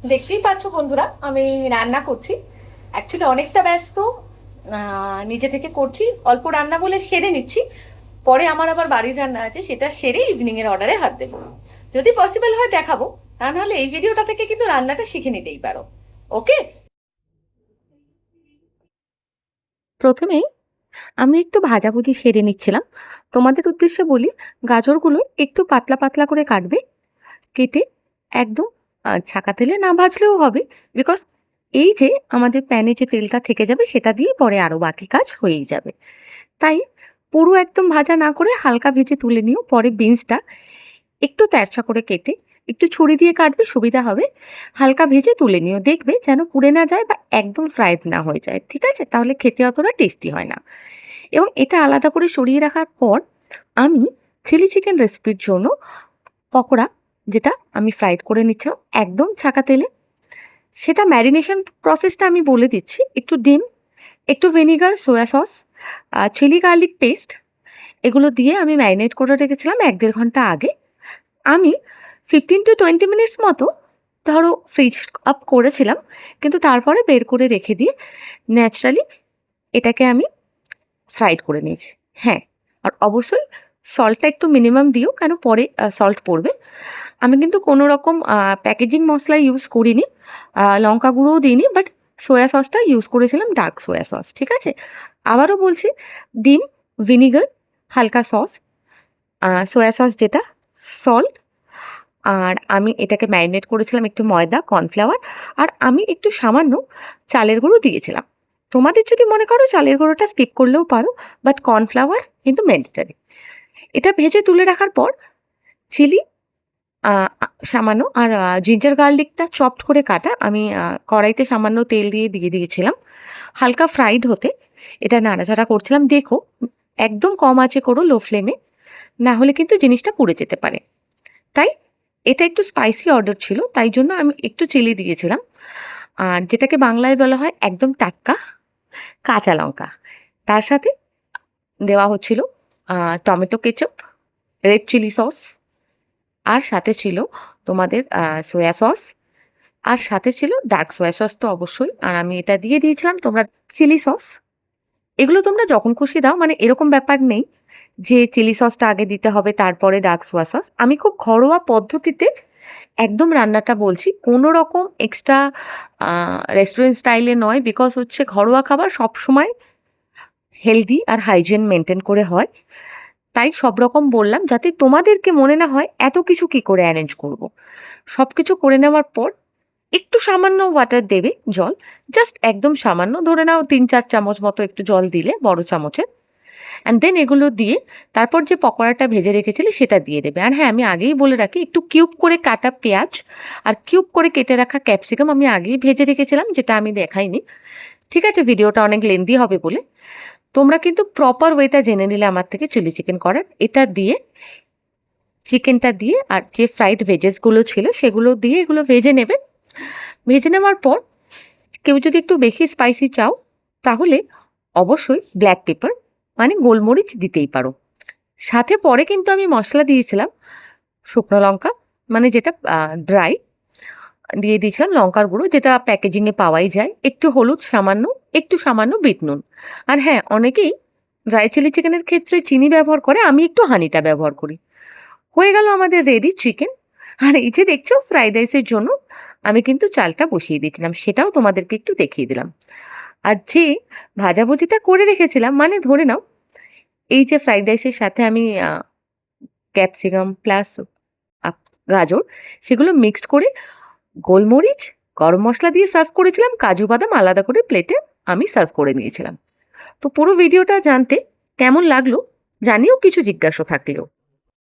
দেখতেই পাচ্ছ বন্ধুরা, আমি রান্না করছি। অ্যাকচুয়ালি অনেকটা ব্যস্ত, নিজে থেকে করছি, অল্প রান্না বলে সেরে নিচ্ছি। পরে আমার আবার বাড়ির রান্না আছে, সেটা সেরে ইভিনিং এর অর্ডারে হাত দেবো। যদি পসিবল হয় দেখাবো, তা নাহলে এই ভিডিওটা থেকে কিন্তু রান্নাটা শিখে নিতেই পারো। ওকে। প্রথমেই আমি একটু ভাজাভুজি সেরে নিচ্ছিলাম। তোমাদের উদ্দেশ্যে বলি, গাজরগুলো একটু পাতলা পাতলা করে কাটবে, কেটে একদম ছাঁকা তেলে না ভাজলেও হবে, বিকজ এই যে আমাদের প্যানে যে তেলটা থেকে যাবে সেটা দিয়ে পরে আরও বাকি কাজ হয়েই যাবে। তাই পুরো একদম ভাজা না করে হালকা ভেজে তুলে নিও। পরে বিনসটা একটু তেরছা করে কেটে একটু ছুরি দিয়ে কাটবে, সুবিধা হবে। হালকা ভেজে তুলে নিও, দেখবে যেন পুড়ে না যায় বা একদম ফ্রাইড না হয়ে যায়, ঠিক আছে? তাহলে খেতে অতটা টেস্টি হয় না। এবং এটা আলাদা করে সরিয়ে রাখার পর আমি চিলি চিকেন রেসিপির জন্য পকোড়া, যেটা আমি ফ্রাইড করে নিচ্ছিলাম একদম ছাকা তেলে, সেটা ম্যারিনেশন প্রসেসটা আমি বলে দিচ্ছি। একটু ডিম, একটু vinegar, soya sauce, chilli garlic paste, এগুলো দিয়ে আমি ম্যারিনেট করে রেখেছিলাম 1-1.5 ঘন্টা আগে। আমি 15 to 20 মিনিটস মতো ধরো ফ্রিজ আপ করেছিলাম, কিন্তু তারপরে বের করে রেখে দিয়ে ন্যাচারালি এটাকে আমি ফ্রাইড করে নিয়েছি। হ্যাঁ, আর অবশ্যই সল্টটা একটু মিনিমাম দিও, কেন পরে সল্ট পড়বে। আমি কিন্তু কোনো রকম প্যাকেজিং মশলা ইউজ করিনি, লঙ্কা গুঁড়োও দিইনি, বাট সোয়া সসটা ইউজ করেছিলাম, ডার্ক সোয়া সস, ঠিক আছে? আবারও বলছি, ডিম, ভিনিগার, হালকা সস, সোয়া সস যেটা, সল্ট, আর আমি এটাকে ম্যারিনেট করেছিলাম একটু ময়দা, কর্নফ্লাওয়ার, আর আমি একটু সামান্য চালের গুঁড়ো দিয়েছিলাম। তোমাদের যদি মনে করো চালের গুঁড়োটা স্কিপ করলেও পারো, বাট কর্নফ্লাওয়ার কিন্তু ম্যান্ডেটরি। এটা ভেজে তুলে রাখার পর চিলি সামান্য, আর জিঞ্জার গার্লিকটা চপড করে কাটা আমি কড়াইতে সামান্য তেল দিয়ে দিয়েছিলাম হালকা ফ্রাইড হতে। এটা নাড়াচাড়া করছিলাম, দেখো একদম কম আঁচে করো, লো ফ্লেমে, না হলে কিন্তু জিনিসটা পুড়ে যেতে পারে। তাই এটা একটু স্পাইসি অর্ডার ছিল, তাই জন্য আমি একটু চিলি দিয়েছিলাম। আর যেটাকে বাংলায় বলা হয় একদম টাটকা কাঁচা লঙ্কা। তার সাথে দেওয়া হচ্ছিল tomato ketchup, red chilli sauce, আর সাথে ছিল তোমাদের সোয়া সস, আর সাথে ছিল ডার্ক সোয়া সস তো অবশ্যই, আর আমি এটা দিয়ে দিয়েছিলাম তোমরা চিলি সস। এগুলো তোমরা যখন খুশি দাও, মানে এরকম ব্যাপার নেই যে চিলি সসটা আগে দিতে হবে তারপরে ডার্ক সোয়া সস। আমি খুব ঘরোয়া পদ্ধতিতে একদম রান্নাটা বলছি, কোনো রকম এক্সট্রা রেস্টুরেন্ট স্টাইলে নয়, বিকজ হচ্ছে ঘরোয়া খাবার সবসময় হেলদি আর হাইজিন মেনটেন করে হয়। তাই সব রকম বললাম, যাতে তোমাদেরকে মনে না হয় এত কিছু কি করে অ্যারেঞ্জ করব। সব কিছু করে নেওয়ার পর একটু সামান্য ওয়াটার দেবে, জল, জাস্ট একদম সামান্য, ধরে নাও 3-4 চামচ মতো একটু জল দিলে বড় চামচের। অ্যান্ড দেন এগুলো দিয়ে তারপর যে পকোড়াটা ভেজে রেখেছিলে সেটা দিয়ে দেবে। আর হ্যাঁ, আমি আগেই বলে রাখি, একটু কিউব করে কাটা পেঁয়াজ আর কিউব করে কেটে রাখা ক্যাপসিকাম আমি আগেই ভেজে রেখেছিলাম, যেটা আমি দেখাইনি, ঠিক আছে? ভিডিওটা অনেক লেন্দি হবে বলে। তোমরা কিন্তু প্রপার ওয়েটা জেনে নিলে আমার থেকে চিলি চিকেন করার। এটা দিয়ে, চিকেনটা দিয়ে, আর যে ফ্রাইড ভেজেসগুলো ছিল সেগুলো দিয়ে এগুলো ভেজে নেবে। ভেজে নেওয়ার পর কেউ যদি একটু বেশি স্পাইসি চাও, তাহলে অবশ্যই ব্ল্যাক পেপার মানে গোলমরিচ দিতেই পারো। সাথে পরে কিন্তু আমি মশলা দিয়েছিলাম, শুকনো লঙ্কা মানে যেটা ড্রাই, দিয়ে দিয়েছিলাম লঙ্কার গুঁড়ো, যেটা প্যাকেজিংয়ে পাওয়াই যায়, একটু হলুদ সামান্য, একটু সামান্য বিট নুন। আর হ্যাঁ, অনেকেই ড্রাই চিলি চিকেনের ক্ষেত্রে চিনি ব্যবহার করে, আমি একটু হানিটা ব্যবহার করি। হয়ে গেল আমাদের রেডি চিকেন। আর এই যে দেখছো, ফ্রাইড রাইসের জন্য আমি কিন্তু চালটা বসিয়ে দিয়েছিলাম, সেটাও তোমাদেরকে একটু দেখিয়ে দিলাম। আর যে ভাজাভুজিটা করে রেখেছিলাম, মানে ধরে নাও এই যে ফ্রাইড রাইসের সাথে আমি ক্যাপসিকাম প্লাস গাজর, সেগুলো মিক্সড করে গোলমরিচ, গরম মশলা দিয়ে সার্ভ করেছিলাম, কাজু বাদাম আলাদা করে প্লেটে আমি সার্ভ করে নিয়েছিলাম। তো পুরো ভিডিওটা জানতে কেমন লাগলো জানিও, কিছু জিজ্ঞাসা থাকলেও।